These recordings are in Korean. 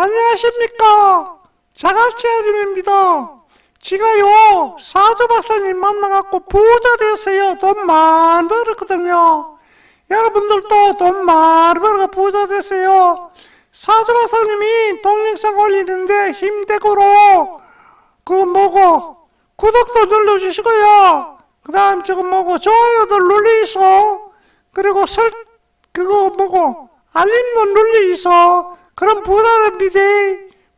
안녕하십니까. 자갈치 아줌입니다. 지가요 사조 박사님 만나갖고 부자 되었어요. 돈 많이 벌었거든요. 여러분들도 돈 많이 벌어가 부자 되세요. 사조 박사님이 동영상 올리는데 힘내고로 구독도 눌러주시고요. 그 다음 좋아요도 눌러있어. 그리고 알림도 눌러있어. 그럼 부자 됩니다.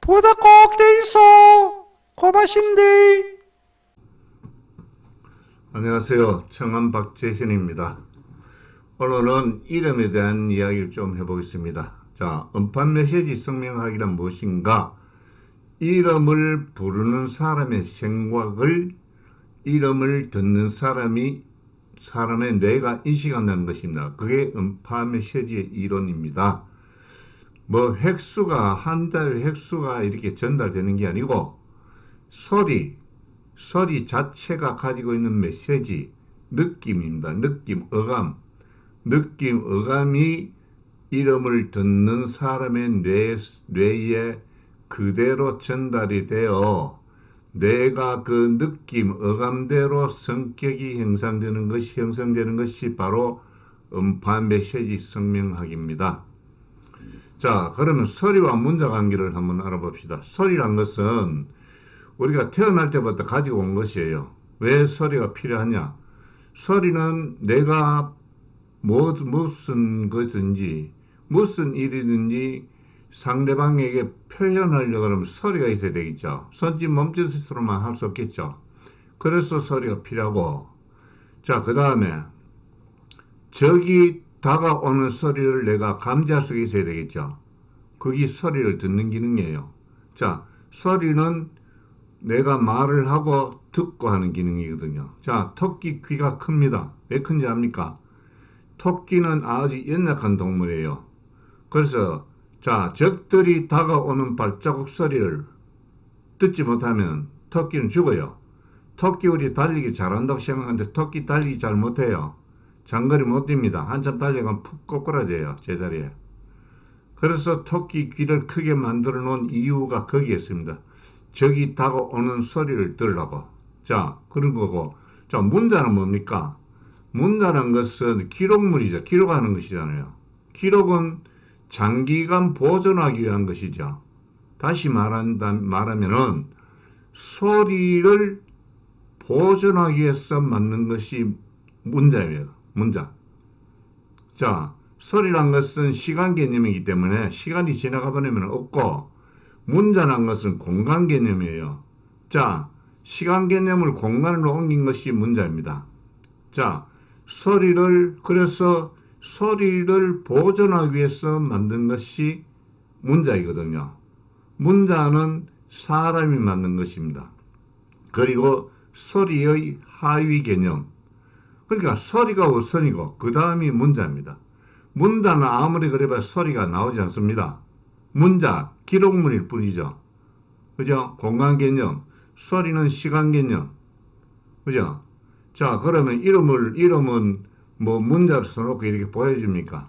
부자 꼭 돼있어. 고맙습니다. 안녕하세요. 청암 박재현입니다. 오늘은 이름에 대한 이야기를 좀 해보겠습니다. 자, 음판 메시지 성명학이란 무엇인가? 이름을 부르는 사람의 생각을 이름을 듣는 사람의 뇌가 인식한다는 것입니다. 그게 음파 메시지의 이론입니다. 한자의 획수가 이렇게 전달되는 게 아니고 소리 자체가 가지고 있는 메시지, 느낌입니다. 어감이 이름을 듣는 사람의 뇌에 그대로 전달이 되어 내가 그 느낌, 어감대로 성격이 형성되는 것이 바로 음파 메시지 성명학입니다. 자, 그러면 소리와 문자 관계를 한번 알아봅시다. 소리란 것은 우리가 태어날 때부터 가지고 온 것이에요. 왜 소리가 필요하냐? 소리는 내가 무슨 것든지 무슨 일이든지 상대방에게 표현하려고 하면 소리가 있어야 되겠죠. 손짓 몸짓으로만 할 수 없겠죠. 그래서 소리가 필요하고, 자, 그 다음에 적이 다가오는 소리를 내가 감지할 수 있어야 되겠죠. 그게 소리를 듣는 기능이에요. 자, 소리는 내가 말을 하고 듣고 하는 기능이거든요. 자, 토끼 귀가 큽니다. 왜 큰지 압니까? 토끼는 아주 연약한 동물이에요. 그래서 자, 적들이 다가오는 발자국 소리를 듣지 못하면 토끼는 죽어요. 토끼 우리 달리기 잘한다고 생각하는데 토끼 달리기 잘 못해요. 장거리 못 뜁니다. 한참 달려가면 푹 꼬꾸라져요. 제자리에. 그래서 토끼 귀를 크게 만들어 놓은 이유가 거기에 있습니다. 적이 다가오는 소리를 들으라고. 자, 그런 거고. 자, 문자는 뭡니까? 문자란 것은 기록물이죠. 기록하는 것이잖아요. 기록은 장기간 보존하기 위한 것이죠. 다시 말하면은 소리를 보존하기 위해서 만든 것이 문자예요. 문자. 자, 소리란 것은 시간 개념이기 때문에 시간이 지나가 버리면 없고, 문자란 것은 공간 개념이에요. 자, 시간 개념을 공간으로 옮긴 것이 문자입니다. 자, 그래서 소리를 보존하기 위해서 만든 것이 문자이거든요. 문자는 사람이 만든 것입니다. 그리고 소리의 하위 개념. 그러니까 소리가 우선이고 그 다음이 문자입니다. 문자는 아무리 그래봐야 소리가 나오지 않습니다. 문자, 기록물일 뿐이죠. 그죠? 공간 개념. 소리는 시간 개념. 그죠? 자, 그러면 이름은 문자로 써놓고 이렇게 보여줍니까?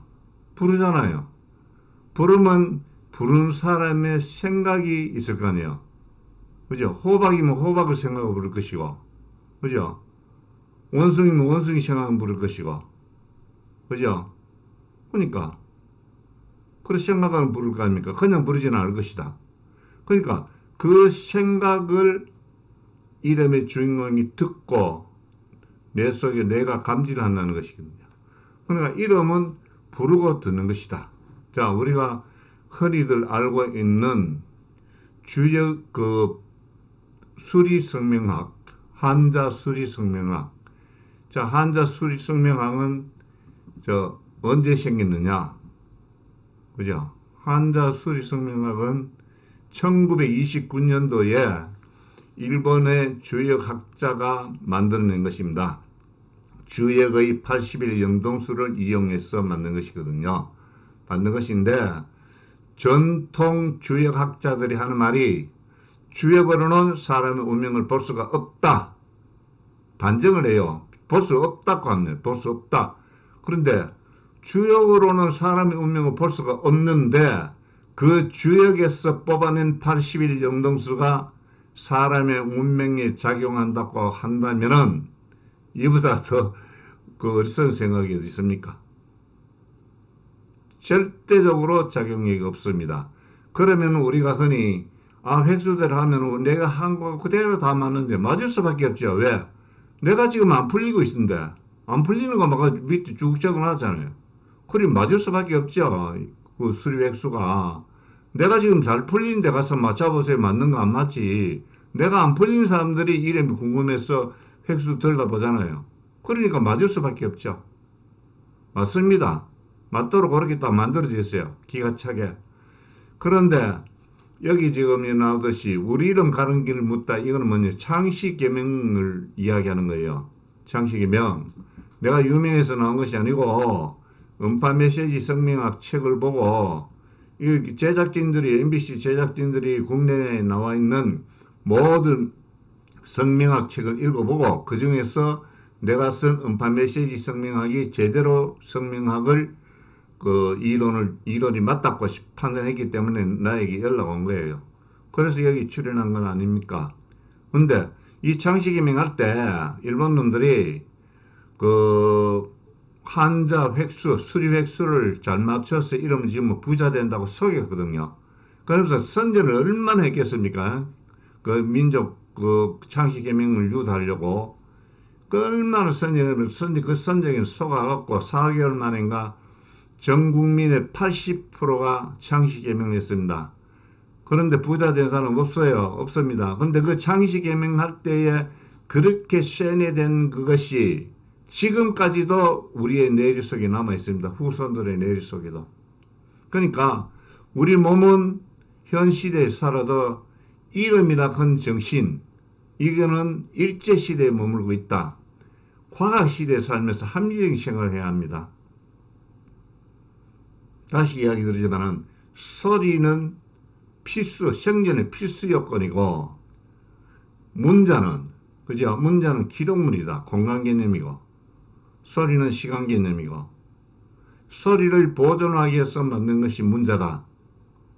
부르잖아요. 부르면 부르는 사람의 생각이 있을 거 아니에요. 그죠? 호박이면 호박을 생각하고 부를 것이고, 그죠? 원숭이면 원숭이 생각하고 부를 것이고, 그죠? 그러니까, 그렇게 생각하면 부를 거 아닙니까? 그냥 부르지는 않을 것이다. 그러니까, 그 생각을 이름의 주인공이 듣고, 내 속에 내가 감지를 한다는 것이거든요. 그러니까 이름은 부르고 듣는 것이다. 자, 우리가 흔히들 알고 있는 주역 수리성명학, 한자 수리성명학. 자, 한자 수리성명학은 언제 생겼느냐? 그죠? 한자 수리성명학은 1929년도에 일본의 주역학자가 만들어낸 것입니다. 주역의 80일 영동수를 이용해서 만든 것이거든요. 만든 것인데 전통 주역학자들이 하는 말이 주역으로는 사람의 운명을 볼 수가 없다. 단정을 해요. 볼 수 없다고 합니다. 볼 수 없다. 그런데 주역으로는 사람의 운명을 볼 수가 없는데 그 주역에서 뽑아낸 80일 영동수가 사람의 운명에 작용한다고 한다면은 이보다 더 그 어리석은 생각이 어디 있습니까? 절대적으로 작용력이 없습니다. 그러면 우리가 흔히 획수대로 하면 내가 한 거 그대로 다 맞는데 맞을 수밖에 없죠. 왜? 내가 지금 안 풀리고 있는데 안 풀리는 거 막 밑에 쭉 적어놨잖아요. 그럼 맞을 수밖에 없죠. 그 수리 획수가 내가 지금 잘 풀리는데 가서 맞춰보세요. 맞는 거 안 맞지. 내가 안 풀리는 사람들이 이름이 궁금해서 획수 들여다보잖아요. 그러니까 맞을 수밖에 없죠. 맞습니다. 맞도록 그렇게 딱 만들어졌어요. 기가 차게. 그런데 여기 지금 나오듯이 우리 이름 가는 길을 묻다. 이거는 뭐냐? 창시계명을 이야기하는 거예요. 창시계명. 내가 유명해서 나온 것이 아니고 음파 메시지 성명학 책을 보고 이 제작진들이 MBC 제작진들이 국내에 나와 있는 모든 성명학 책을 읽어보고 그 중에서 내가 쓴 음파 메시지 성명학이 제대로 성명학을 그 이론이 맞다고 판단했기 때문에 나에게 연락 온 거예요. 그래서 여기 출연한 건 아닙니까? 근데 이 창시기명 할 때 일본 놈들이 그 한자 획수, 수리 획수를 잘 맞춰서 이름을 지으면 부자 된다고 속였거든요. 그러면서 선전을 얼마나 했겠습니까? 그 민족 그 창시계명을 유도하려고 얼마나 선전을 그 선전에 속아갖고 4개월 만인가 전 국민의 80%가 창시계명을 했습니다. 그런데 부자 된 사람 없어요. 없습니다. 근데 그 창시계명 할 때에 그렇게 세뇌된 그것이 지금까지도 우리의 뇌리 속에 남아 있습니다. 후손들의 뇌리 속에도. 그러니까 우리 몸은 현 시대에 살아도 이름이나 큰 정신, 이거는 일제시대에 머물고 있다. 과학시대에 살면서 합리적인 생각을 해야 합니다. 다시 이야기 드리지만은 소리는 필수, 생존의 필수 요건이고 문자는 그죠? 문자는 기록물이다. 공간 개념이고 소리는 시간 개념이고 소리를 보존하기 위해서 만든 것이 문자다.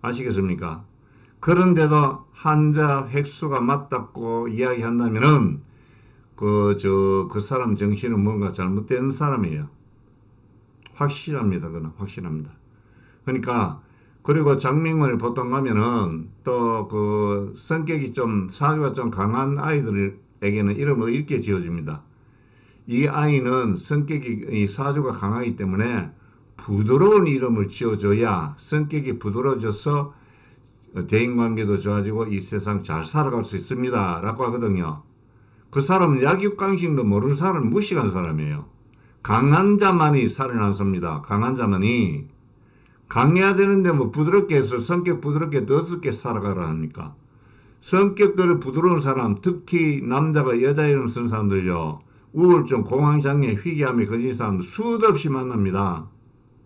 아시겠습니까? 그런데도 한자 획수가 맞다고 이야기한다면은 그 사람 정신은 뭔가 잘못된 사람이에요. 확실합니다. 그건 확실합니다. 그러니까 그리고 장명을 보통 가면은 또 그 성격이 좀 사주가 좀 강한 아이들에게는 이름을 이렇게 지어줍니다. 이 아이는 성격이 이 사주가 강하기 때문에 부드러운 이름을 지어줘야 성격이 부드러워져서 대인관계도 좋아지고 이 세상 잘 살아갈 수 있습니다. 라고 하거든요. 그 사람은 약육강식도 모르는 사람은 무식한 사람이에요. 강한 자만이 살아남습니다. 강한 자만이. 강해야 되는데 뭐 부드럽게 해서 성격 부드럽게 어떻게 살아가라 합니까? 성격들이 부드러운 사람, 특히 남자가 여자 이름 쓴 사람들요. 우울증, 공황장애, 희귀함이 걸린 사람들 수도 없이 만납니다.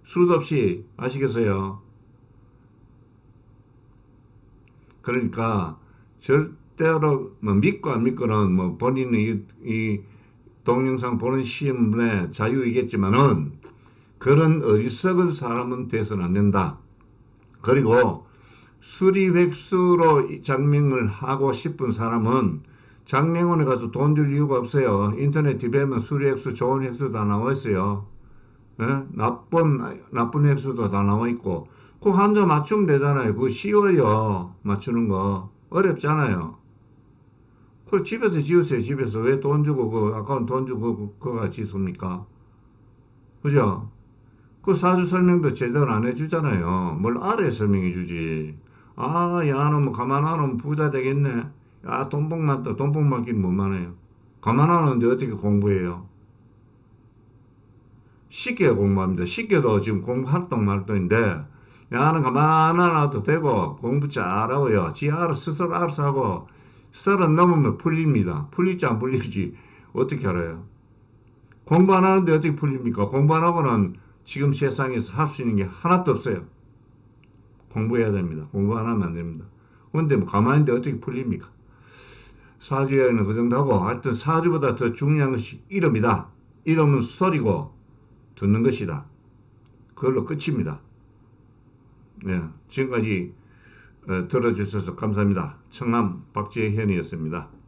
수도 없이. 아시겠어요? 그러니까 절대로 뭐 믿고 안 믿고는 뭐 본인의 이 동영상 보는 시험의 자유이겠지만은 그런 어리석은 사람은 돼서는 안 된다. 그리고 수리획수로 장명을 하고 싶은 사람은 장명원에 가서 돈 줄 이유가 없어요. 인터넷 뒤배면 수리획수 좋은 획수 다 나와 있어요. 예? 나쁜 획수도 다 나와 있고 그 한자 맞추면 되잖아요. 그거 쉬워요. 맞추는 거 어렵잖아요. 그걸 집에서 지으세요. 집에서 왜 돈 주고 그 아까운 돈 주고 그거 짓습니까? 그죠? 그 사주 설명도 제대로 안 해주잖아요. 뭘 알아야 설명해 주지. 야, 너 뭐 가만 안 하면 부자 되겠네. 야, 돈복 맞다. 돈복 맞기는 못 많아요. 가만 안 하는데 어떻게 공부해요? 쉽게 공부합니다. 쉽게도 지금 공부 활동 말동인데, 야는 가만 안 와도 되고, 공부 잘하고요. 지 알아서, 스스로 알아서 하고, 30 넘으면 풀립니다. 풀릴지 안 풀릴지 어떻게 알아요? 공부 안 하는데 어떻게 풀립니까? 공부 안 하고는 지금 세상에서 할 수 있는 게 하나도 없어요. 공부해야 됩니다. 공부 안 하면 안 됩니다. 근데 뭐 가만히 있는데 어떻게 풀립니까? 사주에는 그 정도 하고, 하여튼 사주보다 더 중요한 것이 이름이다. 이름은 소리고, 듣는 것이다. 그걸로 끝입니다. 네, 지금까지 들어주셔서 감사합니다. 청남 박재현이었습니다.